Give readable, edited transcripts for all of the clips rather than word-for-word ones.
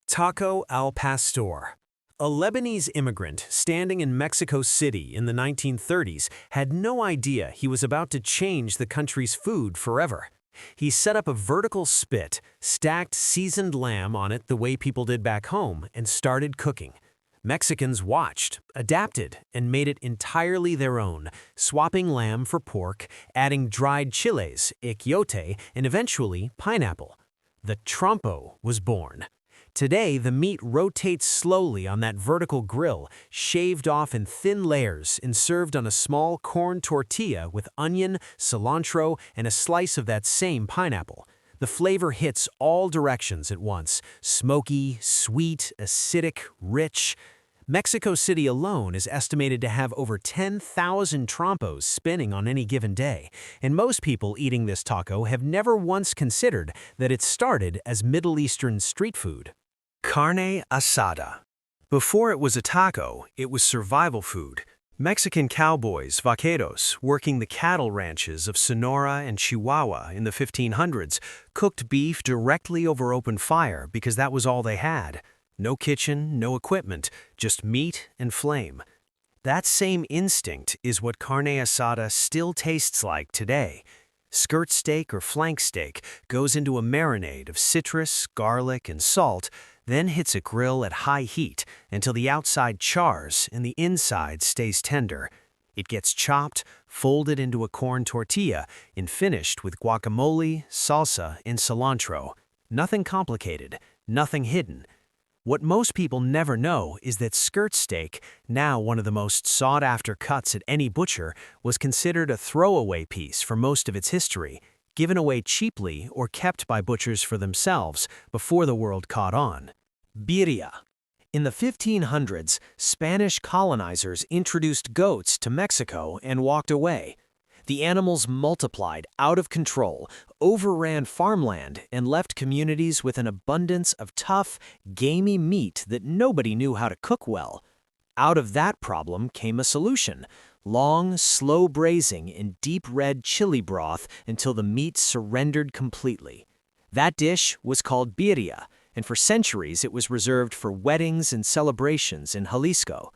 Taco al Pastor. A Lebanese immigrant standing in Mexico City in the 1930s had no idea he was about to change the country's food forever. He set up a vertical spit, stacked seasoned lamb on it the way people did back home, and started cooking. Mexicans watched, adapted, and made it entirely their own, swapping lamb for pork, adding dried chiles, equiote, and eventually pineapple. The trompo was born. Today, the meat rotates slowly on that vertical grill, shaved off in thin layers and served on a small corn tortilla with onion, cilantro, and a slice of that same pineapple. The flavor hits all directions at once: smoky, sweet, acidic, rich. Mexico City alone is estimated to have over 10,000 trompos spinning on any given day, and most people eating this taco have never once considered that it started as Middle Eastern street food. Carne asada. Before it was a taco, it was survival food. Mexican cowboys, vaqueros, working the cattle ranches of Sonora and Chihuahua in the 1500s, cooked beef directly over open fire because that was all they had. No kitchen, no equipment, just meat and flame. That same instinct is what carne asada still tastes like today. Skirt steak or flank steak goes into a marinade of citrus, garlic, and salt, then hits a grill at high heat until the outside chars and the inside stays tender. It gets chopped, folded into a corn tortilla, and finished with guacamole, salsa, and cilantro. Nothing complicated, nothing hidden. What most people never know is that skirt steak, now one of the most sought-after cuts at any butcher, was considered a throwaway piece for most of its history, given away cheaply or kept by butchers for themselves before the world caught on. Birria. In the 1500s, Spanish colonizers introduced goats to Mexico and walked away. The animals multiplied out of control, overran farmland, and left communities with an abundance of tough, gamey meat that nobody knew how to cook well. Out of that problem came a solution: long, slow braising in deep red chili broth until the meat surrendered completely. That dish was called birria, and for centuries it was reserved for weddings and celebrations in Jalisco.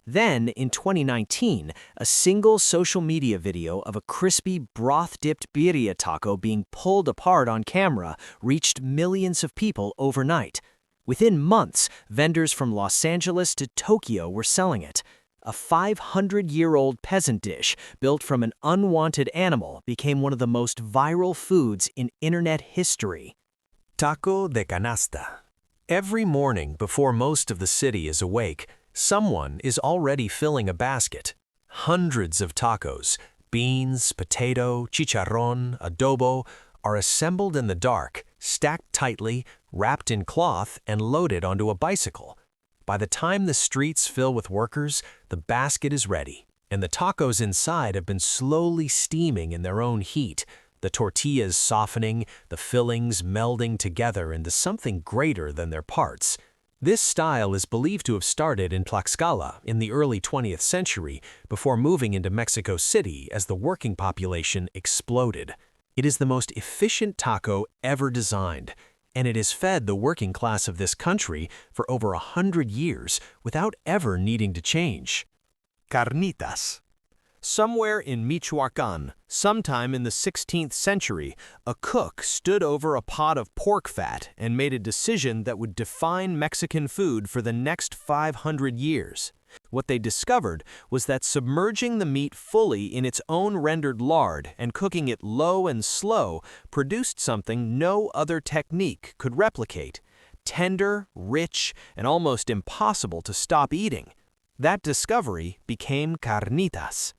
Then, in 2019, a single social media video of a crispy, broth-dipped birria taco being pulled apart on camera reached millions of people overnight. Within months, vendors from Los Angeles to Tokyo were selling it. A 500-year-old peasant dish built from an unwanted animal became one of the most viral foods in internet history. Taco de canasta. Every morning before most of the city is awake, someone is already filling a basket. Hundreds of tacos, beans, potato, chicharrón, adobo, are assembled in the dark, stacked tightly, wrapped in cloth, and loaded onto a bicycle. By the time the streets fill with workers, the basket is ready, and the tacos inside have been slowly steaming in their own heat, the tortillas softening, the fillings melding together into something greater than their parts. This style is believed to have started in Tlaxcala in the early 20th century before moving into Mexico City as the working population exploded. It is the most efficient taco ever designed, and it has fed the working class of this country for over 100 years without ever needing to change. Carnitas. Somewhere in Michoacán, sometime in the 16th century, a cook stood over a pot of pork fat and made a decision that would define Mexican food for the next 500 years. What they discovered was that submerging the meat fully in its own rendered lard and cooking it low and slow produced something no other technique could replicate: tender, rich, and almost impossible to stop eating. That discovery became carnitas.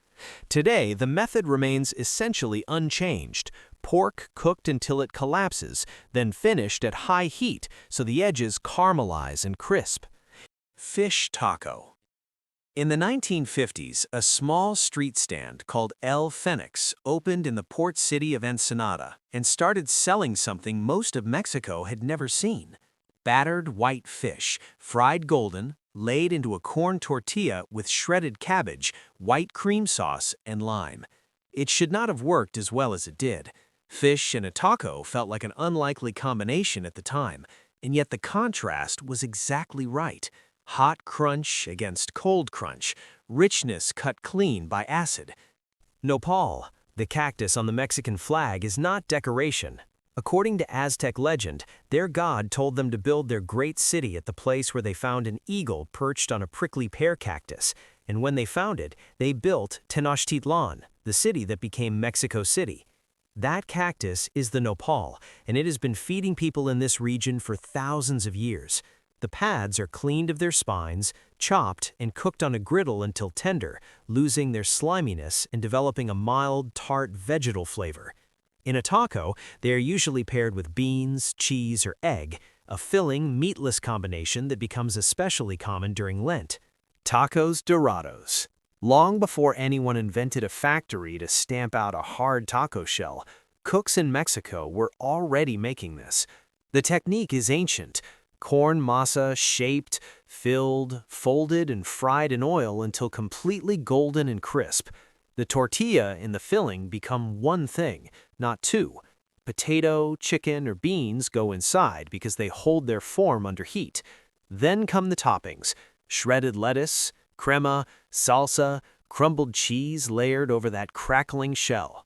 Today, the method remains essentially unchanged: pork cooked until it collapses, then finished at high heat so the edges caramelize and crisp. Fish taco. In the 1950s, a small street stand called El Fenix opened in the port city of Ensenada and started selling something most of Mexico had never seen: battered white fish, fried golden, laid into a corn tortilla with shredded cabbage, white cream sauce, and lime. It should not have worked as well as it did. Fish and a taco felt like an unlikely combination at the time. And yet the contrast was exactly right. Hot crunch against cold crunch, richness cut clean by acid. Nopal, the cactus on the Mexican flag, is not decoration. According to Aztec legend, their god told them to build their great city at the place where they found an eagle perched on a prickly pear cactus, and when they found it, they built Tenochtitlan, the city that became Mexico City. That cactus is the nopal, and it has been feeding people in this region for thousands of years. The pads are cleaned of their spines, chopped, and cooked on a griddle until tender, losing their sliminess and developing a mild, tart vegetal flavor. In a taco, they are usually paired with beans, cheese, or egg, a filling, meatless combination that becomes especially common during Lent. Tacos Dorados. Long before anyone invented a factory to stamp out a hard taco shell, cooks in Mexico were already making this. The technique is ancient. Corn masa shaped, filled, folded, and fried in oil until completely golden and crisp. The tortilla and the filling become one thing, not two. Potato, chicken, or beans go inside because they hold their form under heat. Then come the toppings: shredded lettuce, crema, salsa, crumbled cheese layered over that crackling shell.